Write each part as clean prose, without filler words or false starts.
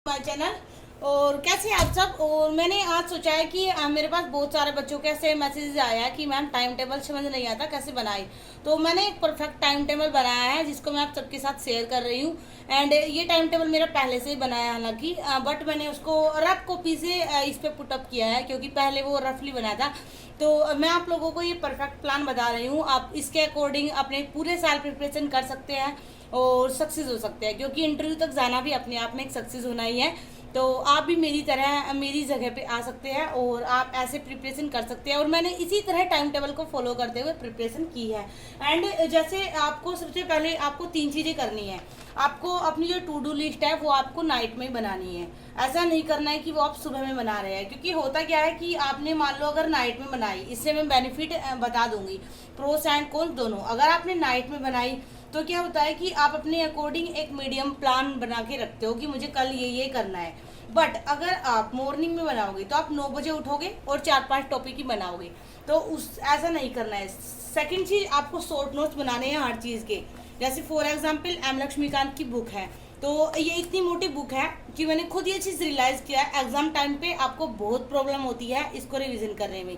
My channel. और कैसे हैं आप सब। और मैंने आज सोचा है कि मेरे पास बहुत सारे बच्चों के ऐसे मैसेज आया है कि मैम टाइम टेबल समझ नहीं आता कैसे बनाए। तो मैंने एक परफेक्ट टाइम टेबल बनाया है जिसको मैं आप सबके साथ शेयर कर रही हूँ। एंड ये टाइम टेबल मेरा पहले से ही बनाया है हालांकि, बट मैंने उसको रफ कॉपी से इस पे पुटअप किया है क्योंकि पहले वो रफली बनाया था। तो मैं आप लोगों को ये परफेक्ट प्लान बता रही हूँ, आप इसके अकॉर्डिंग अपने पूरे साल प्रिपरेशन कर सकते हैं और सक्सेस हो सकते हैं, क्योंकि इंटरव्यू तक जाना भी अपने आप में एक सक्सेस होना ही है। तो आप भी मेरी तरह मेरी जगह पे आ सकते हैं और आप ऐसे प्रिपरेशन कर सकते हैं। और मैंने इसी तरह टाइम टेबल को फॉलो करते हुए प्रिपरेशन की है। एंड जैसे आपको सबसे पहले आपको 3 चीज़ें करनी है। आपको अपनी जो टू डू लिस्ट है वो आपको नाइट में बनानी है। ऐसा नहीं करना है कि वो आप सुबह में बना रहे हैं, क्योंकि होता क्या है कि आपने मान लो अगर नाइट में बनाई, इससे मैं बेनिफिट बता दूंगी, प्रोस एंड कॉन्स दोनों। अगर आपने नाइट में बनाई तो क्या होता है कि आप अपने अकॉर्डिंग एक मीडियम प्लान बना के रखते हो कि मुझे कल ये करना है। बट अगर आप मॉर्निंग में बनाओगे तो आप 9 बजे उठोगे और 4-5 टॉपिक ही बनाओगे, तो उस ऐसा नहीं करना है। सेकंड चीज, आपको शॉर्ट नोट्स बनाने हैं हर चीज के। जैसे फॉर एग्जाम्पल एम लक्ष्मीकांत की बुक है, तो ये इतनी मोटी बुक है कि मैंने खुद ये चीज़ रियलाइज़ किया है, एग्जाम टाइम पे आपको बहुत प्रॉब्लम होती है इसको रिवीजन करने में।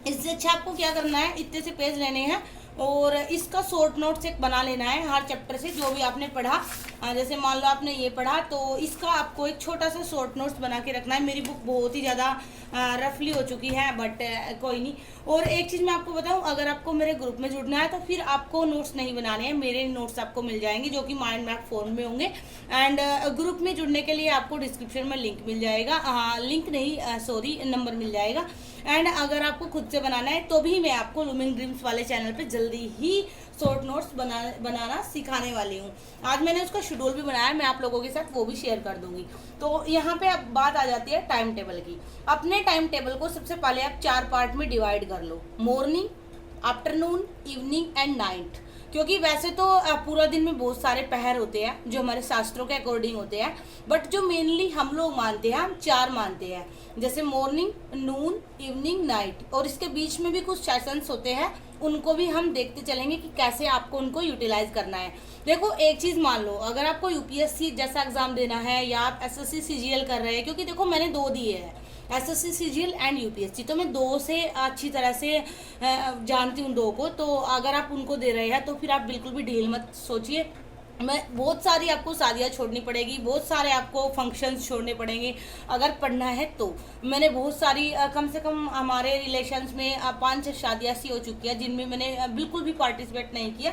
इससे अच्छा आपको क्या करना है, इतने से पेज लेने हैं और इसका शॉर्ट नोट्स एक बना लेना है हर चैप्टर से जो भी आपने पढ़ा। जैसे मान लो आपने ये पढ़ा तो इसका आपको एक छोटा सा शॉर्ट नोट्स बना के रखना है। मेरी बुक बहुत ही ज़्यादा रफली हो चुकी है, बट कोई नहीं। और एक चीज़ मैं आपको बताऊं, अगर आपको मेरे ग्रुप में जुड़ना है तो फिर आपको नोट्स नहीं बनाने हैं, मेरे नोट्स आपको मिल जाएंगे जो कि माइंड मैप फॉर्म में होंगे। एंड ग्रुप में जुड़ने के लिए आपको डिस्क्रिप्शन में लिंक मिल जाएगा, लिंक नहीं सॉरी नंबर मिल जाएगा। एंड अगर आपको खुद से बनाना है तो भी मैं आपको लूमिंग ड्रीम्स वाले चैनल पे जल्दी ही शॉर्ट नोट्स बनाना सिखाने वाली हूँ। आज मैंने उसका शेड्यूल भी बनाया है, मैं आप लोगों के साथ वो भी शेयर कर दूंगी। तो यहाँ पे अब बात आ जाती है टाइम टेबल की। अपने टाइम टेबल को सबसे पहले आप 4 पार्ट में डिवाइड कर लो, morning, afternoon, evening and night. क्योंकि वैसे तो पूरा दिन में बहुत सारे पहर होते हैं जो हमारे शास्त्रों के अकॉर्डिंग होते हैं, बट जो मेनली हम लोग मानते हैं, हम 4 मानते हैं। जैसे मॉर्निंग, नून, इवनिंग, नाइट, और इसके बीच में भी कुछ सेशंस होते हैं, उनको भी हम देखते चलेंगे कि कैसे आपको उनको यूटिलाइज करना है। देखो एक चीज़ मान लो, अगर आपको यूपीएससी जैसा एग्जाम देना है या आप एसएससी सीजीएल कर रहे हैं, क्योंकि देखो मैंने 2 दिए हैं, एसएससी सीजीएल एंड यूपीएससी, तो मैं 2 से अच्छी तरह से जानती हूँ 2 को। तो अगर आप उनको दे रहे हैं तो फिर आप बिल्कुल भी ढील मत सोचिए। मैं बहुत सारी आपको शादियाँ छोड़नी पड़ेगी, बहुत सारे आपको फंक्शंस छोड़ने पड़ेंगे अगर पढ़ना है तो। मैंने बहुत सारी कम से कम हमारे रिलेशंस में 5 शादियाँ सी हो चुकी है जिनमें मैंने बिल्कुल भी पार्टिसिपेट नहीं किया।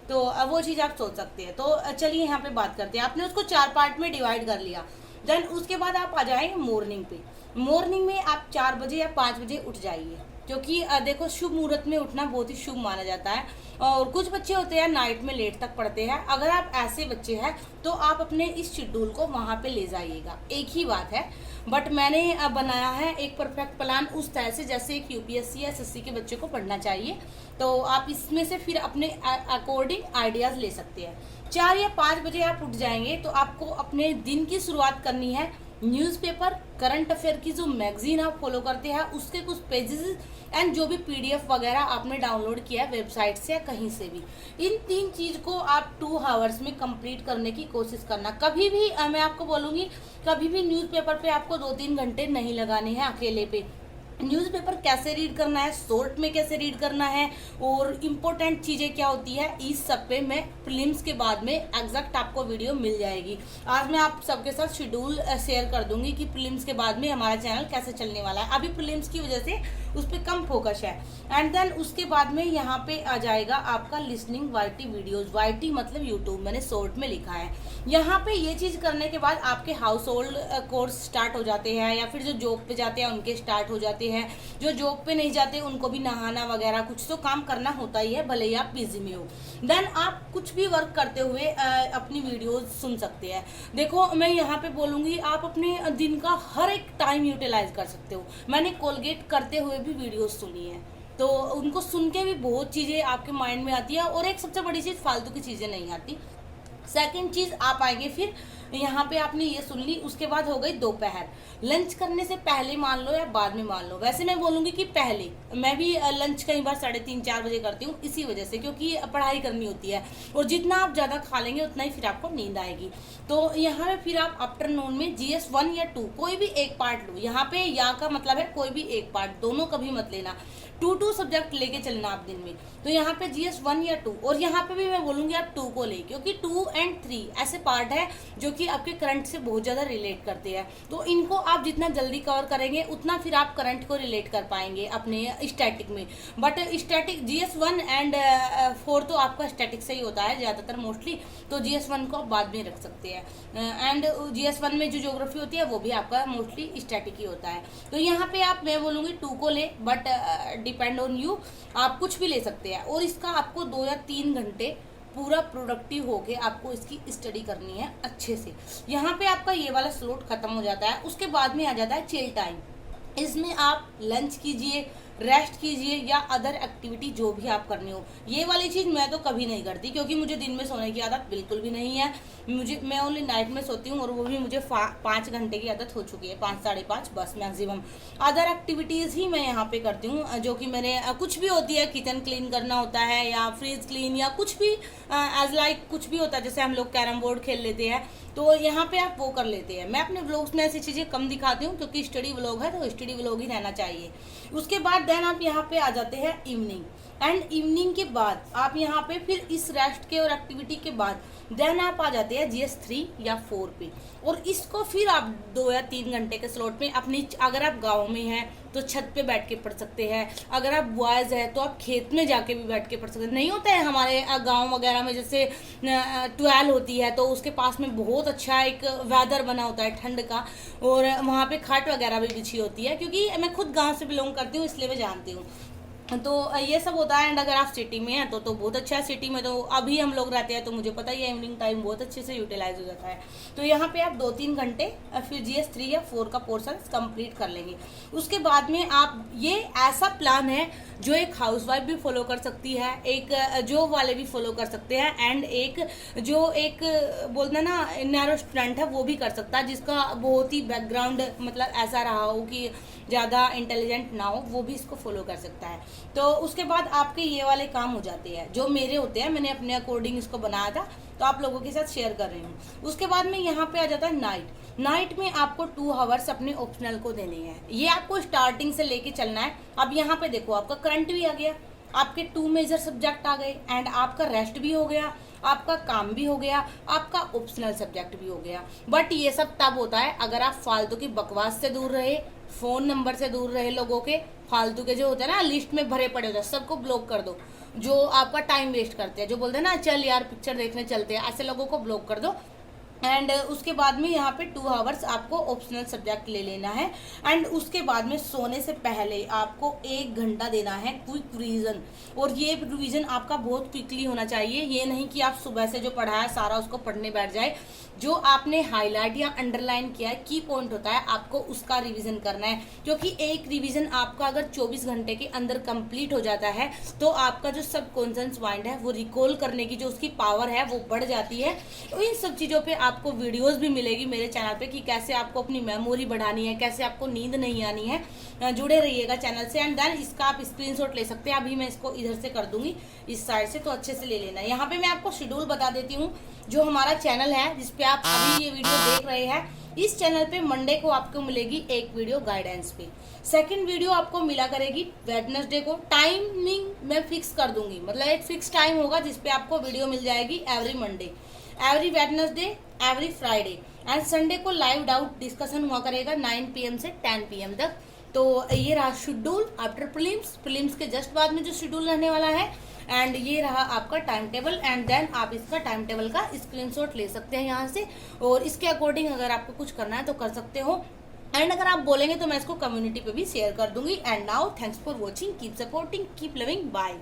तो वो चीज़ आप सोच सकते हैं। तो चलिए यहाँ पे बात करते हैं। आपने उसको 4 पार्ट में डिवाइड कर लिया, देन उसके बाद आप आ जाएंगे मॉर्निंग पे। मॉर्निंग में आप 4 बजे या 5 बजे उठ जाइए, क्योंकि देखो शुभ मुहूर्त में उठना बहुत ही शुभ माना जाता है। और कुछ बच्चे होते हैं नाइट में लेट तक पढ़ते हैं, अगर आप ऐसे बच्चे हैं तो आप अपने इस शेड्यूल को वहाँ पे ले जाइएगा, एक ही बात है। बट मैंने बनाया है एक परफेक्ट प्लान उस तरह से जैसे एक यूपीएससी या एसएससी के बच्चे को पढ़ना चाहिए। तो आप इसमें से फिर अपने अकॉर्डिंग आइडियाज़ ले सकते हैं। 4 या 5 बजे आप उठ जाएंगे तो आपको अपने दिन की शुरुआत करनी है न्यूज़पेपर, करंट अफेयर की जो मैगजीन आप फॉलो करते हैं उसके कुछ पेजेस एंड जो भी पीडीएफ वगैरह आपने डाउनलोड किया है वेबसाइट से या कहीं से भी, इन 3 चीज़ को आप 2 आवर्स में कंप्लीट करने की कोशिश करना। कभी भी मैं आपको बोलूँगी, कभी भी न्यूज़पेपर पे आपको 2-3 घंटे नहीं लगाने हैं अकेले पे। न्यूज़पेपर कैसे रीड करना है, शॉर्ट में कैसे रीड करना है और इम्पोर्टेंट चीज़ें क्या होती है, इस सब पे मैं प्रीलिम्स के बाद में एग्जैक्ट आपको वीडियो मिल जाएगी। आज मैं आप सबके साथ शेड्यूल शेयर कर दूंगी कि प्रीलिम्स के बाद में हमारा चैनल कैसे चलने वाला है। अभी प्रीलिम्स की वजह से उस पर कम फोकस है। एंड देन उसके बाद में यहाँ पे आ जाएगा आपका लिसनिंग वाईटी वीडियोज़। वाईटी मतलब यूट्यूब, मैंने शॉर्ट में लिखा है। यहाँ पे ये चीज़ करने के बाद आपके हाउस होल्ड कोर्स स्टार्ट हो जाते हैं, या फिर जो जॉब पे जाते हैं उनके स्टार्ट हो जाते हैं। जो जॉब पे नहीं जाते उनको भी नहाना वगैरह कुछ तो काम करना होता ही है, भले ही आप बिजी में हो। देन आप कुछ भी वर्क करते हुए अपनी वीडियोस सुन सकते हैं। देखो मैं यहाँ पे बोलूँगी, आप अपने दिन का हर एक टाइम यूटिलाइज कर सकते हो। मैंने कोलगेट करते हुए भी वीडियोस सुनी है, तो उनको सुन के भी बहुत चीज़ें आपके माइंड में आती है। और एक सबसे बड़ी चीज़, फालतू की चीज़ें नहीं आती। सेकंड चीज़, आप आएंगे फिर यहाँ पे आपने ये सुन ली। उसके बाद हो गई दोपहर। लंच करने से पहले मान लो या बाद में मान लो, वैसे मैं बोलूँगी कि पहले। मैं भी लंच कई बार 3:30-4 बजे करती हूँ, इसी वजह से, क्योंकि पढ़ाई करनी होती है और जितना आप ज़्यादा खा लेंगे उतना ही फिर आपको नींद आएगी। तो यहाँ पे फिर आप आफ्टरनून में GS 1 या 2 कोई भी एक पार्ट लो। यहाँ पे या का मतलब है कोई भी एक पार्ट, दोनों कभी मत लेना। 2 सब्जेक्ट लेके चलना आप दिन में। तो यहाँ पे GS 1 या 2, और यहाँ पे भी मैं बोलूँगी आप 2 को ले, क्योंकि 2 और 3 ऐसे पार्ट है जो कि आपके करंट से बहुत ज़्यादा रिलेट करते हैं। तो इनको आप जितना जल्दी कवर करेंगे उतना फिर आप करंट को रिलेट कर पाएंगे अपने स्टैटिक में। बट स्टैटिक GS 1 एंड 4 तो आपका स्टैटिक से ही होता है ज़्यादातर मोस्टली, तो GS 1 को आप बाद में रख सकते हैं। एंड GS 1 में जो ज्योग्राफी होती है वो भी आपका मोस्टली स्टैटिक ही होता है। तो यहाँ पे आप, मैं बोलूँगी 2 को ले, बट डिपेंड ऑन यू, आप कुछ भी ले सकते हैं। और इसका आपको 2 या 3 घंटे पूरा प्रोडक्टिव होके आपको इसकी स्टडी करनी है अच्छे से। यहाँ पे आपका ये वाला स्लॉट खत्म हो जाता है। उसके बाद में आ जाता है चिल टाइम। इसमें आप लंच कीजिए, रेस्ट कीजिए या अदर एक्टिविटी जो भी आप करनी हो। ये वाली चीज़ मैं तो कभी नहीं करती, क्योंकि मुझे दिन में सोने की आदत बिल्कुल भी नहीं है। मैं ओनली नाइट में सोती हूँ, और वो भी मुझे 5 घंटे की आदत हो चुकी है, 5 साढ़े 5 बस मैक्सिमम। अदर एक्टिविटीज़ ही मैं यहाँ पे करती हूँ, जो कि मेरे कुछ भी होती है, किचन क्लीन करना होता है या फ्रिज क्लीन या कुछ भी एज लाइक कुछ भी होता है। जैसे हम लोग कैरम बोर्ड खेल लेते हैं, तो यहाँ पे आप वो कर लेते हैं। मैं अपने व्लॉग्स में ऐसी चीज़ें कम दिखाती हूँ, क्योंकि स्टडी व्लॉग है तो स्टडी व्लॉग ही रहना चाहिए। उसके बाद देन आप यहाँ पे आ जाते हैं इवनिंग। एंड इवनिंग के बाद आप यहाँ पे फिर इस रेस्ट के और एक्टिविटी के बाद देन आप आ जाते हैं GS 3 या 4 पे। और इसको फिर आप 2 या 3 घंटे के स्लॉट में अपनी, अगर आप गाँव में हैं तो छत पे बैठ के पढ़ सकते हैं, अगर आप बॉयज़ है तो आप खेत में जाके भी बैठ के पढ़ सकते हैं। नहीं होता है हमारे गांव वगैरह में, जैसे 12 होती है तो उसके पास में बहुत अच्छा एक वेदर बना होता है ठंड का, और वहाँ पे खाट वगैरह भी बिछी होती है, क्योंकि मैं खुद गांव से बिलोंग करती हूँ इसलिए मैं जानती हूँ। तो ये सब होता है। एंड अगर आप सिटी में हैं तो बहुत अच्छा है। सिटी में तो अभी हम लोग रहते हैं तो मुझे पता ही है इवनिंग टाइम बहुत अच्छे से यूटिलाइज हो जाता है। तो यहाँ पे आप 2-3 घंटे फिर GS 3 या 4 का पोर्शन कंप्लीट कर लेंगे। उसके बाद में आप, ये ऐसा प्लान है जो एक हाउसवाइफ भी फॉलो कर सकती है, एक जॉब वाले भी फॉलो कर सकते हैं, एंड एक जो एक बोलना ना नैरो स्टूडेंट है वो भी कर सकता है, जिसका बहुत ही बैकग्राउंड मतलब ऐसा रहा हो कि ज़्यादा इंटेलिजेंट ना हो, वो भी इसको फॉलो कर सकता है। तो उसके बाद आपके ये वाले काम हो जाते हैं जो मेरे होते हैं। मैंने अपने अकॉर्डिंग इसको बनाया था तो आप लोगों के साथ शेयर कर रही हूँ। उसके बाद में यहाँ पे आ जाता है नाइट। नाइट में आपको 2 आवर्स अपने ऑप्शनल को देने हैं। ये आपको स्टार्टिंग से लेके चलना है। अब यहाँ पे देखो आपका करंट भी आ गया, आपके 2 मेजर सब्जेक्ट आ गए, एंड आपका रेस्ट भी हो गया, आपका काम भी हो गया, आपका ऑप्शनल सब्जेक्ट भी हो गया। बट ये सब तब होता है अगर आप फालतू की बकवास से दूर रहे, फ़ोन नंबर से दूर रहे, लोगों के फालतू के जो होते हैं ना लिस्ट में भरे पड़े होते हैं, सबको ब्लॉक कर दो। जो आपका टाइम वेस्ट करते हैं, जो बोलते हैं ना चल यार पिक्चर देखने चलते हैं, ऐसे लोगों को ब्लॉक कर दो। एंड उसके बाद में यहाँ पे 2 आवर्स आपको ऑप्शनल सब्जेक्ट ले लेना है। एंड उसके बाद में सोने से पहले आपको 1 घंटा देना है क्विक रिवीजन। और ये रिवीजन आपका बहुत क्विकली होना चाहिए। ये नहीं कि आप सुबह से जो पढ़ा है सारा उसको पढ़ने बैठ जाए। जो आपने हाईलाइट या अंडरलाइन किया है, की पॉइंट होता है, आपको उसका रिवीजन करना है। क्योंकि एक रिवीजन आपका अगर 24 घंटे के अंदर कंप्लीट हो जाता है तो आपका जो सबकॉन्शियस माइंड है वो रिकॉल करने की जो उसकी पावर है वो बढ़ जाती है। तो इन सब चीज़ों पे आपको वीडियोस भी मिलेगी मेरे चैनल पे कि कैसे आपको अपनी मेमोरी बढ़ानी है, कैसे आपको नींद नहीं आनी है। जुड़े रहिएगा चैनल से। एंड देन इसका आप स्क्रीनशॉट ले सकते हैं। अभी मैं इसको इधर से कर दूंगी इस साइड से, तो अच्छे से ले लेना है। यहाँ पे मैं आपको शेड्यूल बता देती हूँ। जो हमारा चैनल है जिसपे आप अभी ये वीडियो देख रहे हैं, इस चैनल पे मंडे को आपको मिलेगी एक वीडियो गाइडेंस पे। सेकंड वीडियो आपको मिला करेगी वेडनेसडे को। टाइमिंग मैं फिक्स कर दूंगी, मतलब एक फिक्स टाइम होगा जिसपे आपको वीडियो मिल जाएगी every Monday, every Wednesday, every Friday. And Sunday को लाइव डाउट डिस्कशन हुआ करेगा 9 PM से 10 PM तक। तो ये रहा शेड्यूल आफ्टर प्रीलिम्स के जस्ट बाद में जो शेड्यूल रहने वाला है। एंड ये रहा आपका टाइम टेबल। एंड देन आप इसका टाइम टेबल का स्क्रीनशॉट ले सकते हैं यहाँ से, और इसके अकॉर्डिंग अगर आपको कुछ करना है तो कर सकते हो। एंड अगर आप बोलेंगे तो मैं इसको कम्युनिटी पे भी शेयर कर दूंगी। And now thanks for watching, keep supporting, keep loving, bye.